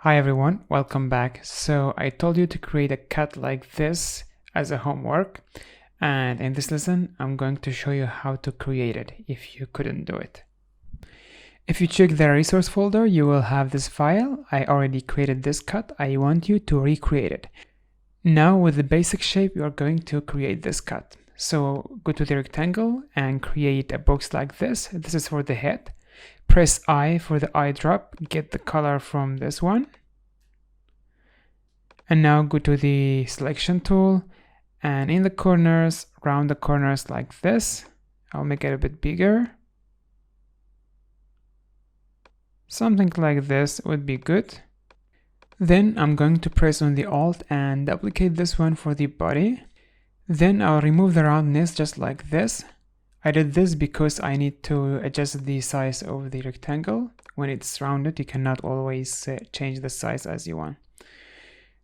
Hi everyone, welcome back. So I told you to create a cut like this as a homework, and in this lesson I'm going to show you how to create it if you couldn't do it. If you check the resource folder, you will have this file. I already created this cut. I want you to recreate it. Now with the basic shape you are going to create this cut. So go to the rectangle and create a box like this. This is for the head. Press I for the eye drop, get the color from this one. And now go to the selection tool and in the corners, round the corners like this. I'll make it a bit bigger. Something like this would be good. Then I'm going to press on the Alt and duplicate this one for the body. Then I'll remove the roundness just like this. I did this because I need to adjust the size of the rectangle. When it's rounded, you cannot always change the size as you want.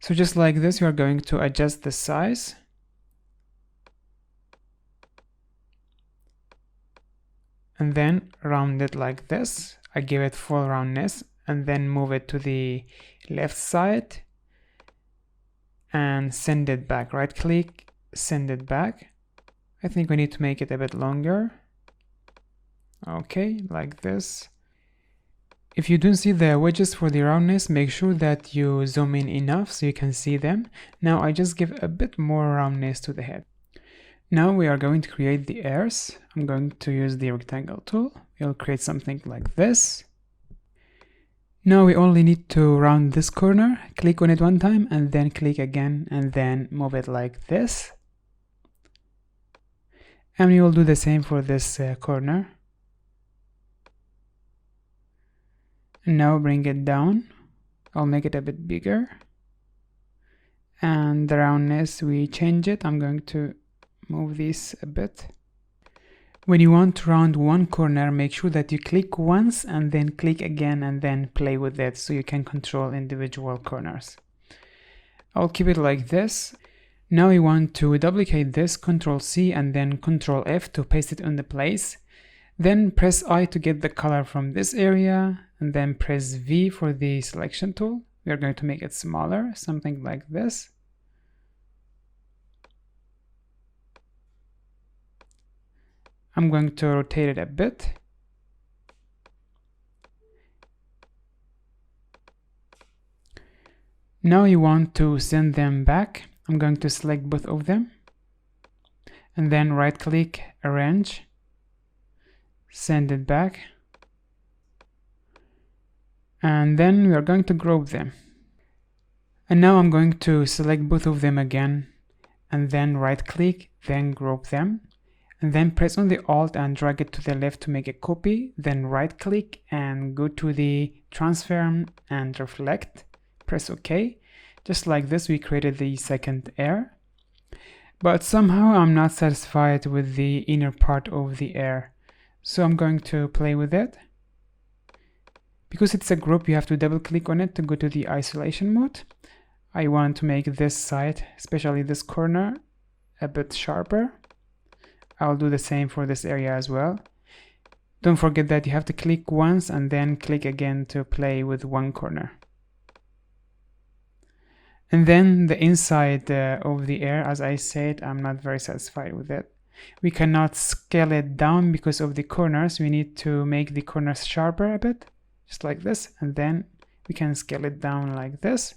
So just like this, you are going to adjust the size. And then round it like this. I give it full roundness and then move it to the left side and send it back. Right click, send it back. I think we need to make it a bit longer. Okay, like this. If you don't see the wedges for the roundness, make sure that you zoom in enough so you can see them. Now I just give a bit more roundness to the head. Now we are going to create the ears. I'm going to use the rectangle tool. We'll create something like this. Now we only need to round this corner. Click on it one time and then click again and then move it like this. And we will do the same for this corner. And now bring it down. I'll make it a bit bigger. And the roundness, we change it. I'm going to move this a bit. When you want to round one corner, make sure that you click once and then click again and then play with it so you can control individual corners. I'll keep it like this. Now we want to duplicate this, Ctrl C and then Ctrl F to paste it on the place. Then press I to get the color from this area and then press V for the selection tool. We are going to make it smaller, something like this. I'm going to rotate it a bit. Now you want to send them back. I'm going to select both of them and then right click, arrange, send it back, and then we are going to group them. And now I'm going to select both of them again and then right click, then group them, and then press on the Alt and drag it to the left to make a copy, then right click and go to the transform and reflect, press OK. Just like this, we created the second ear. But somehow I'm not satisfied with the inner part of the ear. So I'm going to play with it. Because it's a group, you have to double click on it to go to the isolation mode. I want to make this side, especially this corner, a bit sharper. I'll do the same for this area as well. Don't forget that you have to click once and then click again to play with one corner. And then the inside of the ear, as I said, I'm not very satisfied with it. We cannot scale it down because of the corners. We need to make the corners sharper a bit, just like this, and then we can scale it down like this.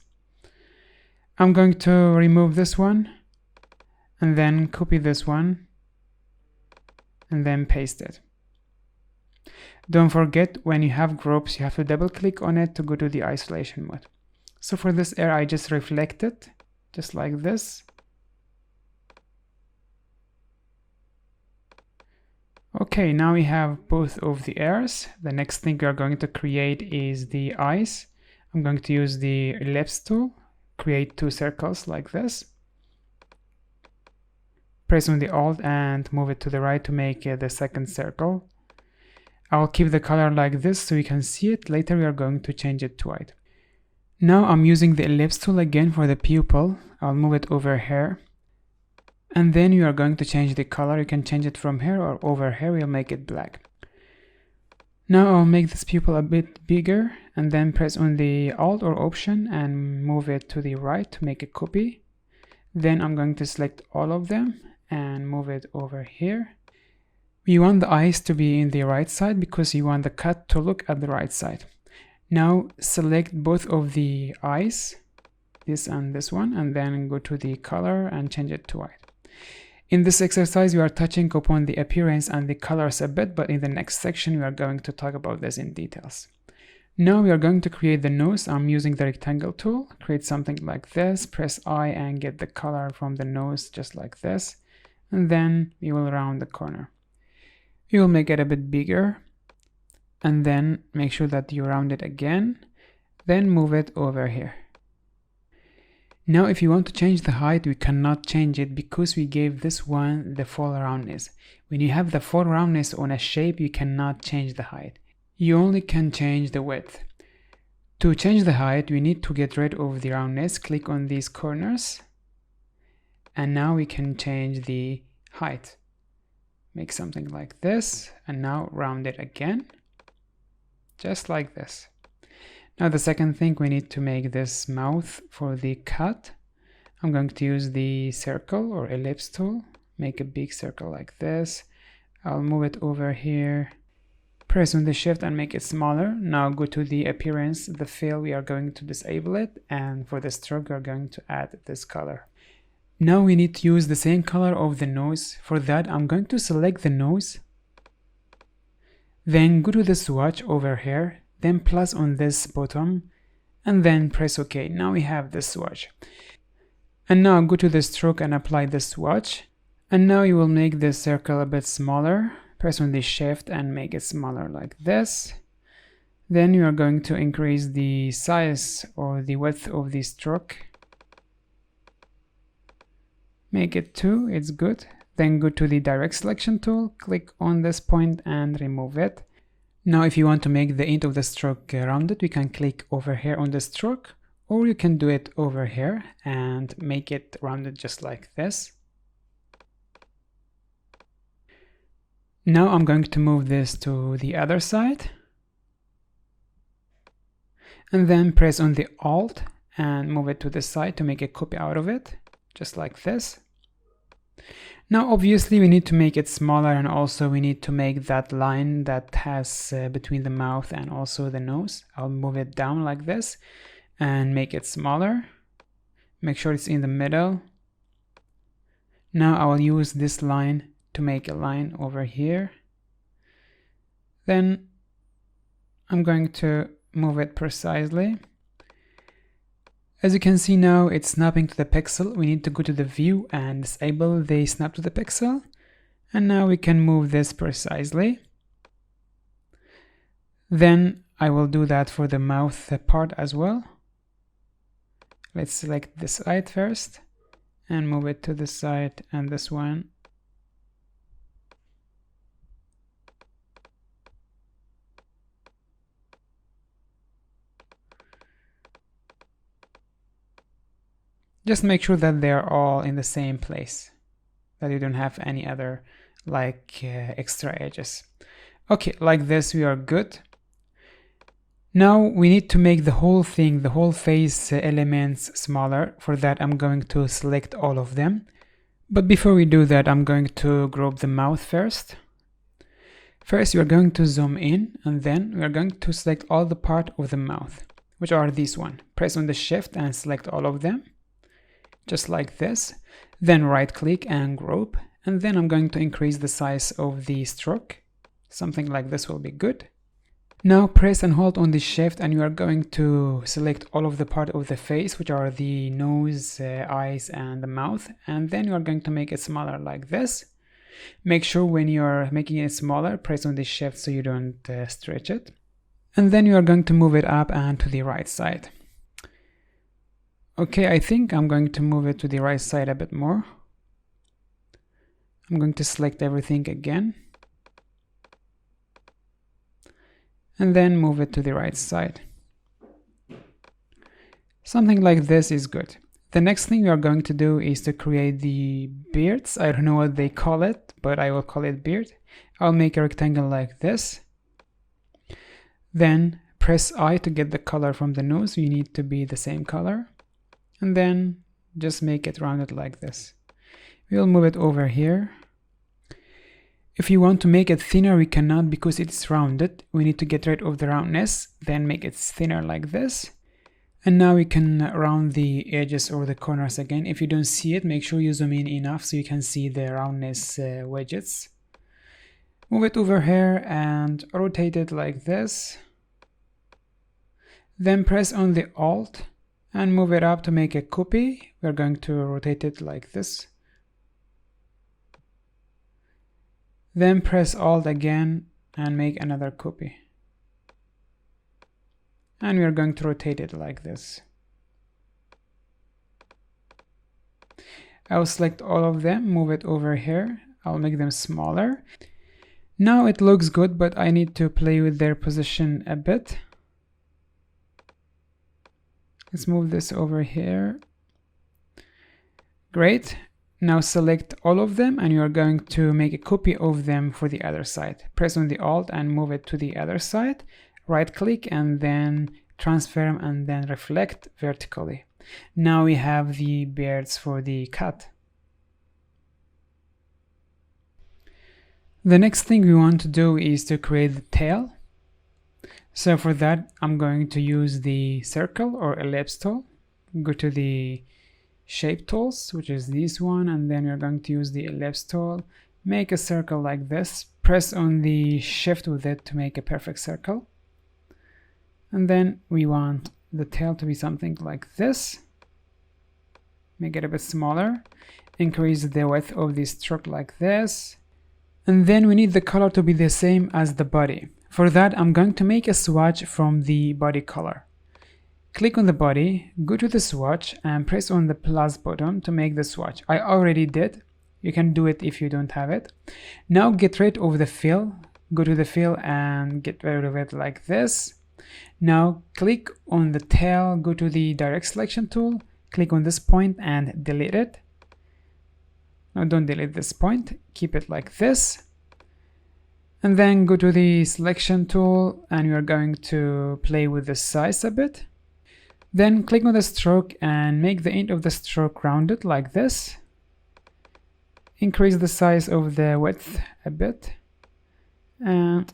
I'm going to remove this one and then copy this one and then paste it. Don't forget, when you have groups, you have to double click on it to go to the isolation mode. So for this ear, I just reflect it, just like this. Okay, now we have both of the ears. The next thing we are going to create is the eyes. I'm going to use the ellipse tool, create two circles like this. Press on the Alt and move it to the right to make the second circle. I'll keep the color like this so you can see it. Later we are going to change it to white. Now I'm using the ellipse tool again for the pupil. I'll move it over here. And then you are going to change the color. You can change it from here or over here. We'll make it black. Now I'll make this pupil a bit bigger and then press on the Alt or Option and move it to the right to make a copy. Then I'm going to select all of them and move it over here. We want the eyes to be in the right side because you want the cut to look at the right side. Now select both of the eyes, this and this one, and then go to the color and change it to white. In this exercise, we are touching upon the appearance and the colors a bit, but in the next section, we are going to talk about this in details. Now we are going to create the nose. I'm using the rectangle tool. Create something like this, press I and get the color from the nose just like this. And then we will round the corner. We will make it a bit bigger and then make sure that you round it again. Then move it over here. Now if you want to change the height, we cannot change it because we gave this one the full roundness. When you have the full roundness on a shape, you cannot change the height. You only can change the width. To change the height, we need to get rid of the roundness. Click on these corners. And now we can change the height. Make something like this. And now round it again. Just like this. Now the second thing, we need to make this mouth for the cut. I'm going to use the circle or ellipse tool. Make a big circle like this. I'll move it over here. Press on the shift and make it smaller. Now go to the appearance, the fill, we are going to disable it. And for the stroke, we are going to add this color. Now we need to use the same color of the nose. For that, I'm going to select the nose. Then go to the swatch over here. Then plus on this bottom and then press OK. Now we have the swatch. And now go to the stroke and apply the swatch. And now you will make this circle a bit smaller. Press on the shift and make it smaller like this. Then you are going to increase the size or the width of the stroke. Make it 2, it's good. Then go to the direct selection tool, click on this point and remove it. Now if you want to make the end of the stroke rounded, we can click over here on the stroke, or you can do it over here and make it rounded just like this. Now I'm going to move this to the other side. And then press on the Alt and move it to the side to make a copy out of it, just like this. Now obviously we need to make it smaller, and also we need to make that line that has between the mouth and also the nose. I'll move it down like this and make it smaller. Make sure it's in the middle. Now I will use this line to make a line over here. Then I'm going to move it precisely. As you can see now, it's snapping to the pixel. We need to go to the view and disable the snap to the pixel. And now we can move this precisely. Then I will do that for the mouth part as well. Let's select this side first and move it to the side and this one. Just make sure that they are all in the same place, that you don't have any other extra edges. Okay, like this we are good. Now we need to make the whole thing, the whole face elements smaller. For that I'm going to select all of them. But before we do that, I'm going to group the mouth first. First we are going to zoom in, and then we are going to select all the part of the mouth, which are these one. Press on the shift and select all of them. Just like this. Then right click and group, and then I'm going to increase the size of the stroke. Something like this will be good. Now press and hold on the shift, and you are going to select all of the part of the face, which are the nose, eyes and the mouth, and then you are going to make it smaller like this. Make sure when you are making it smaller, press on the shift so you don't stretch it. And then you are going to move it up and to the right side. Okay, I think I'm going to move it to the right side a bit more. I'm going to select everything again. And then move it to the right side. Something like this is good. The next thing we are going to do is to create the beards. I don't know what they call it, but I will call it beard. I'll make a rectangle like this. Then press I to get the color from the nose. You need to be the same color. And then just make it rounded like this. We'll move it over here. If you want to make it thinner, we cannot because it's rounded. We need to get rid of the roundness, then make it thinner like this. And now we can round the edges or the corners again. If you don't see it, make sure you zoom in enough so you can see the roundness wedges. Move it over here and rotate it like this. Then press on the Alt and move it up to make a copy. We're going to rotate it like this. Then press Alt again and make another copy. And we are going to rotate it like this. I'll select all of them, move it over here. I'll make them smaller. Now it looks good, but I need to play with their position a bit. Let's move this over here. Great. Now select all of them and you are going to make a copy of them for the other side. Press on the Alt and move it to the other side. Right click and then transform and then reflect vertically. Now we have the beards for the cat. The next thing we want to do is to create the tail. So for that, I'm going to use the circle or ellipse tool. Go to the shape tools, which is this one, and then you're going to use the ellipse tool. Make a circle like this. Press on the shift with it to make a perfect circle. And then we want the tail to be something like this. Make it a bit smaller. Increase the width of the stroke like this. And then we need the color to be the same as the body. For that, I'm going to make a swatch from the body color. Click on the body, go to the swatch and press on the plus button to make the swatch. I already did. You can do it if you don't have it. Now get rid of the fill. Go to the fill and get rid of it like this. Now click on the tail, go to the direct selection tool, click on this point and delete it. Now don't delete this point, keep it like this. And then go to the selection tool and you're going to play with the size a bit. Then click on the stroke and make the end of the stroke rounded like this. Increase the size of the width a bit and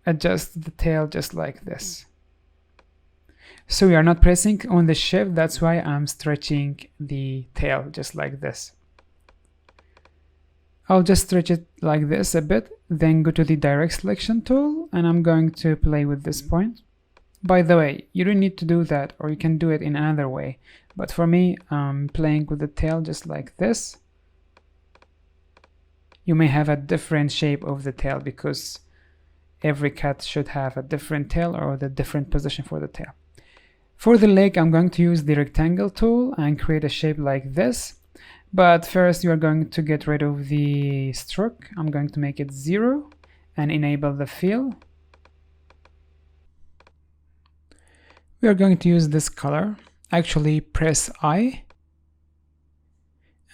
adjust the tail just like this. So we are not pressing on the shift, that's why I'm stretching the tail just like this. I'll just stretch it like this a bit, then go to the direct selection tool and I'm going to play with this point. By the way, you don't need to do that, or you can do it in another way, but for me, I'm playing with the tail just like this. You may have a different shape of the tail because every cat should have a different tail or the different position for the tail. For the leg, I'm going to use the rectangle tool and create a shape like this. But first, you are going to get rid of the stroke. I'm going to make it 0 and enable the fill. We are going to use this color. Actually, press I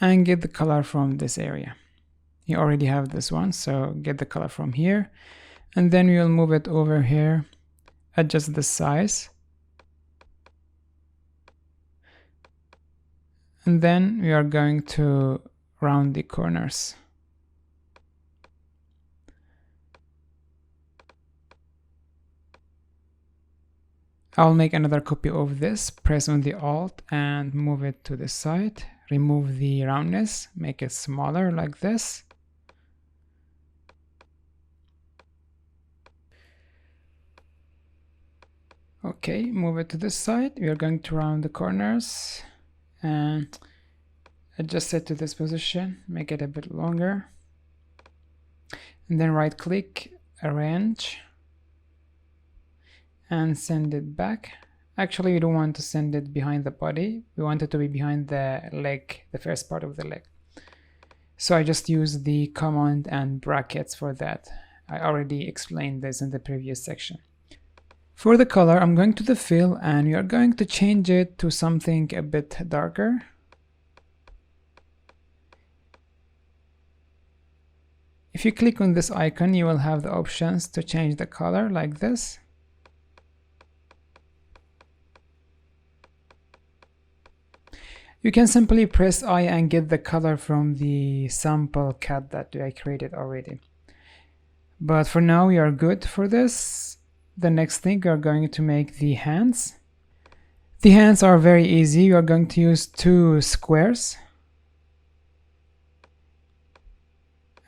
and get the color from this area. You already have this one, so get the color from here. And then we'll move it over here, adjust the size. And then we are going to round the corners. I'll make another copy of this, press on the Alt and move it to the side. Remove the roundness, make it smaller like this. Okay, move it to this side. We are going to round the corners and adjust it to this position, make it a bit longer. And then right click, arrange, and send it back. Actually, we don't want to send it behind the body. We want it to be behind the leg, the first part of the leg. So I just use the command and brackets for that. I already explained this in the previous section. For the color, I'm going to the fill and we are going to change it to something a bit darker. If you click on this icon, you will have the options to change the color like this. You can simply press I and get the color from the sample cat that I created already. But for now we are good for this. The next thing, we are going to make the hands. The hands are very easy. You are going to use 2 squares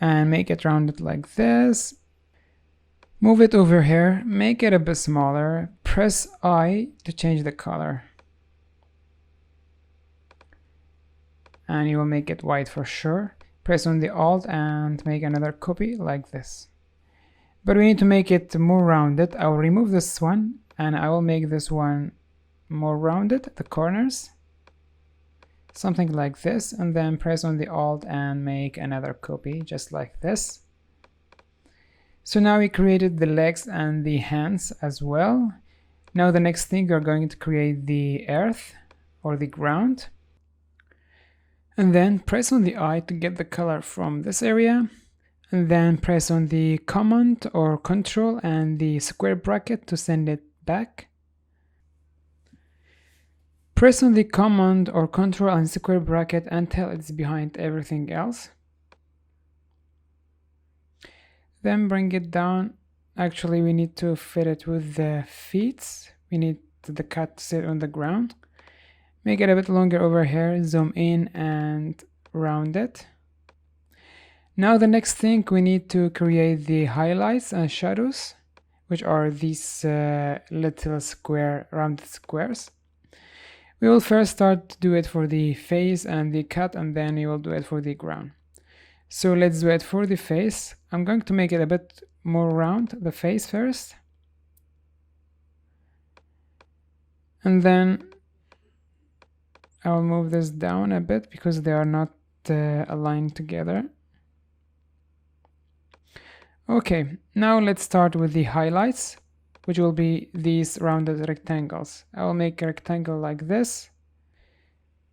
and make it rounded like this. Move it over here, make it a bit smaller, press I to change the color. And you will make it white for sure. Press on the Alt and make another copy like this. But we need to make it more rounded. I will remove this one and I will make this one more rounded, the corners. Something like this, and then press on the Alt and make another copy just like this. So now we created the legs and the hands as well. Now the next thing, we're going to create the earth or the ground. And then press on the I to get the color from this area. And then press on the Command or Control and the square bracket to send it back. Press on the Command or Control and square bracket until it's behind everything else. Then bring it down. Actually, we need to fit it with the feet. We need the cat to sit on the ground. Make it a bit longer over here, zoom in and round it. Now the next thing, we need to create the highlights and shadows, which are these little square rounded squares. We will first start to do it for the face and the cat, and then we will do it for the ground. So let's do it for the face. I'm going to make it a bit more round, the face first. And then I'll move this down a bit because they are not aligned together. Okay, now let's start with the highlights, which will be these rounded rectangles. I will make a rectangle like this.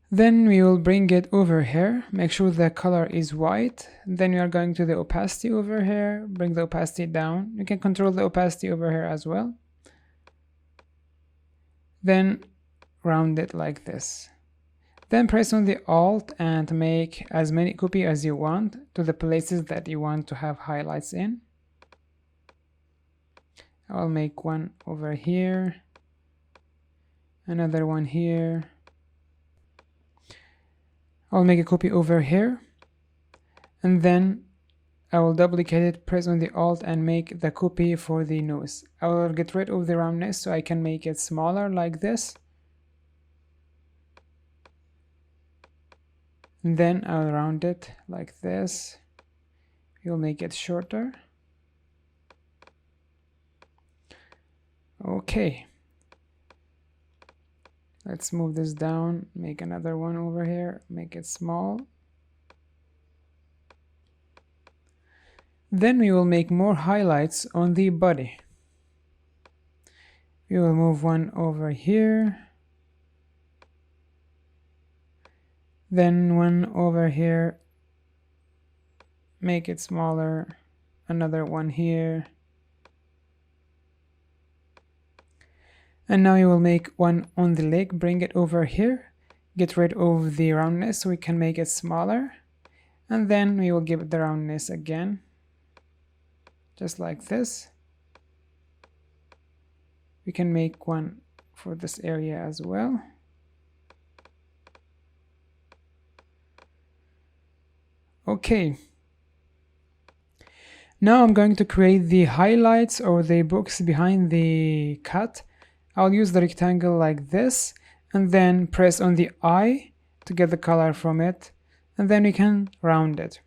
Then we will bring it over here, make sure the color is white. Then we are going to the opacity over here, bring the opacity down. You can control the opacity over here as well. Then round it like this. Then press on the Alt and make as many copies as you want to the places that you want to have highlights in. I'll make one over here, another one here. I'll make a copy over here, and then I will duplicate it, press on the Alt and make the copy for the nose. I will get rid of the roundness so I can make it smaller like this. And then I'll round it like this. You'll make it shorter. Okay. Let's move this down, make another one over here, make it small. Then we will make more highlights on the body. We will move one over here. Then one over here. Make it smaller. Another one here. And now you will make one on the leg, bring it over here, get rid of the roundness so we can make it smaller. And then we will give it the roundness again, just like this. We can make one for this area as well. Okay. Now I'm going to create the highlights or the box behind the cat. I'll use the rectangle like this and then press on the I to get the color from it, and then we can round it.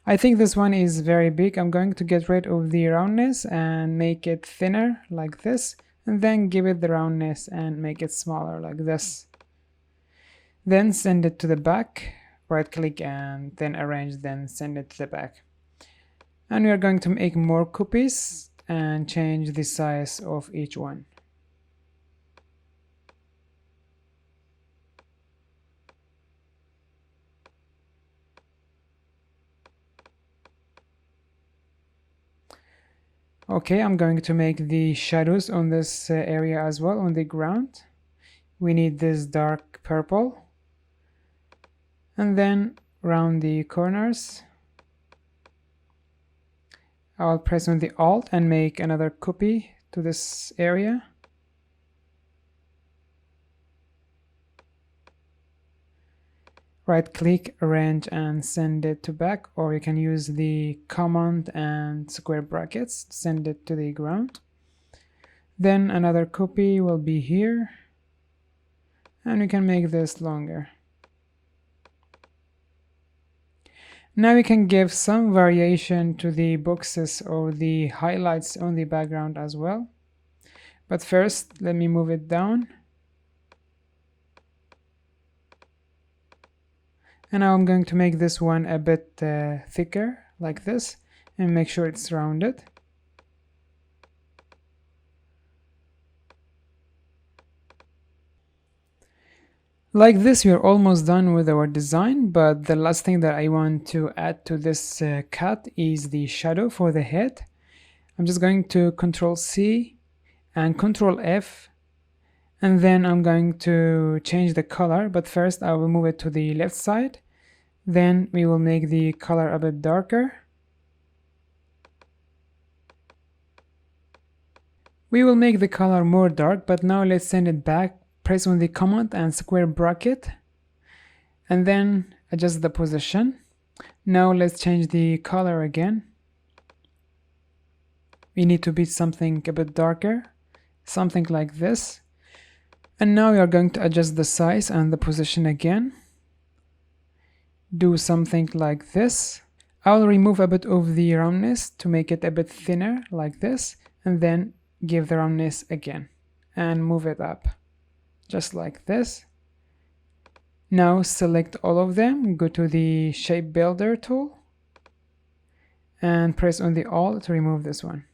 I think this one is very big. I'm going to get rid of the roundness and make it thinner like this, and then give it the roundness and make it smaller like this. Then send it to the back, right click and then arrange, then send it to the back. And we are going to make more copies and change the size of each one. Okay, I'm going to make the shadows on this area as well, on the ground. We need this dark purple. And then around the corners, I'll press on the Alt and make another copy to this area. Right click, arrange and send it to back, or you can use the command and square brackets to send it to the ground. Then another copy will be here, and we can make this longer. Now we can give some variation to the boxes or the highlights on the background as well. But first, let me move it down. And now I'm going to make this one a bit thicker, like this, and make sure it's rounded. Like this, we are almost done with our design, but the last thing that I want to add to this cut is the shadow for the head. I'm just going to Control C and Control F, and then I'm going to change the color, but first I will move it to the left side. Then we will make the color a bit darker. We will make the color more dark, but now let's send it back. Press on the command and square bracket, and then adjust the position. Now let's change the color again. We need to be something a bit darker, something like this. And now we are going to adjust the size and the position again. Do something like this. I'll remove a bit of the roundness to make it a bit thinner, like this, and then give the roundness again and move it up, just like this. Now select all of them, go to the Shape Builder tool, and press on the Alt to remove this one.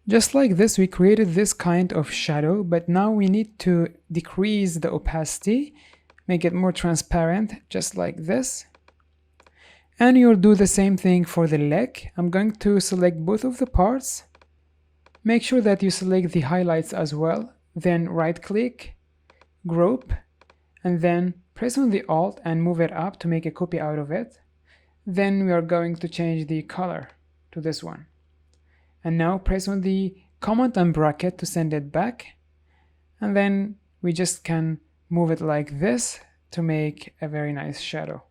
Just like this, we created this kind of shadow, but now we need to decrease the opacity, make it more transparent, just like this. And you'll do the same thing for the leg. I'm going to select both of the parts. Make sure that you select the highlights as well. Then right click, group, and then press on the Alt and move it up to make a copy out of it. Then we are going to change the color to this one. And now press on the command and bracket to send it back. And then we just can move it like this to make a very nice shadow.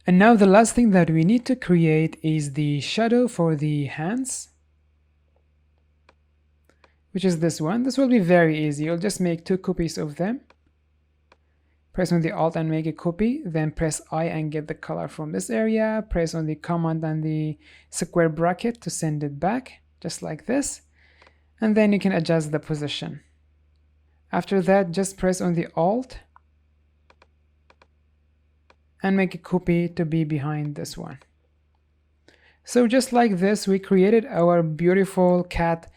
And now the last thing that we need to create is the shadow for the hands, which is this one. This will be very easy. You'll just make 2 copies of them. Press on the Alt and make a copy, then press I and get the color from this area. Press on the command and the square bracket to send it back, just like this. And then you can adjust the position. After that, just press on the Alt and make a copy to be behind this one. So just like this, we created our beautiful cat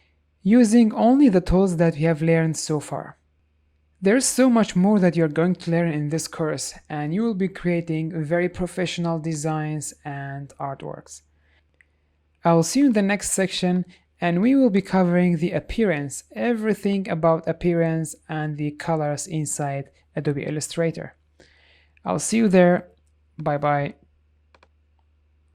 using only the tools that we have learned so far. There's so much more that you're going to learn in this course, and you will be creating very professional designs and artworks. I will see you in the next section, and we will be covering the appearance, everything about appearance and the colors inside Adobe Illustrator. I'll see you there. Bye bye.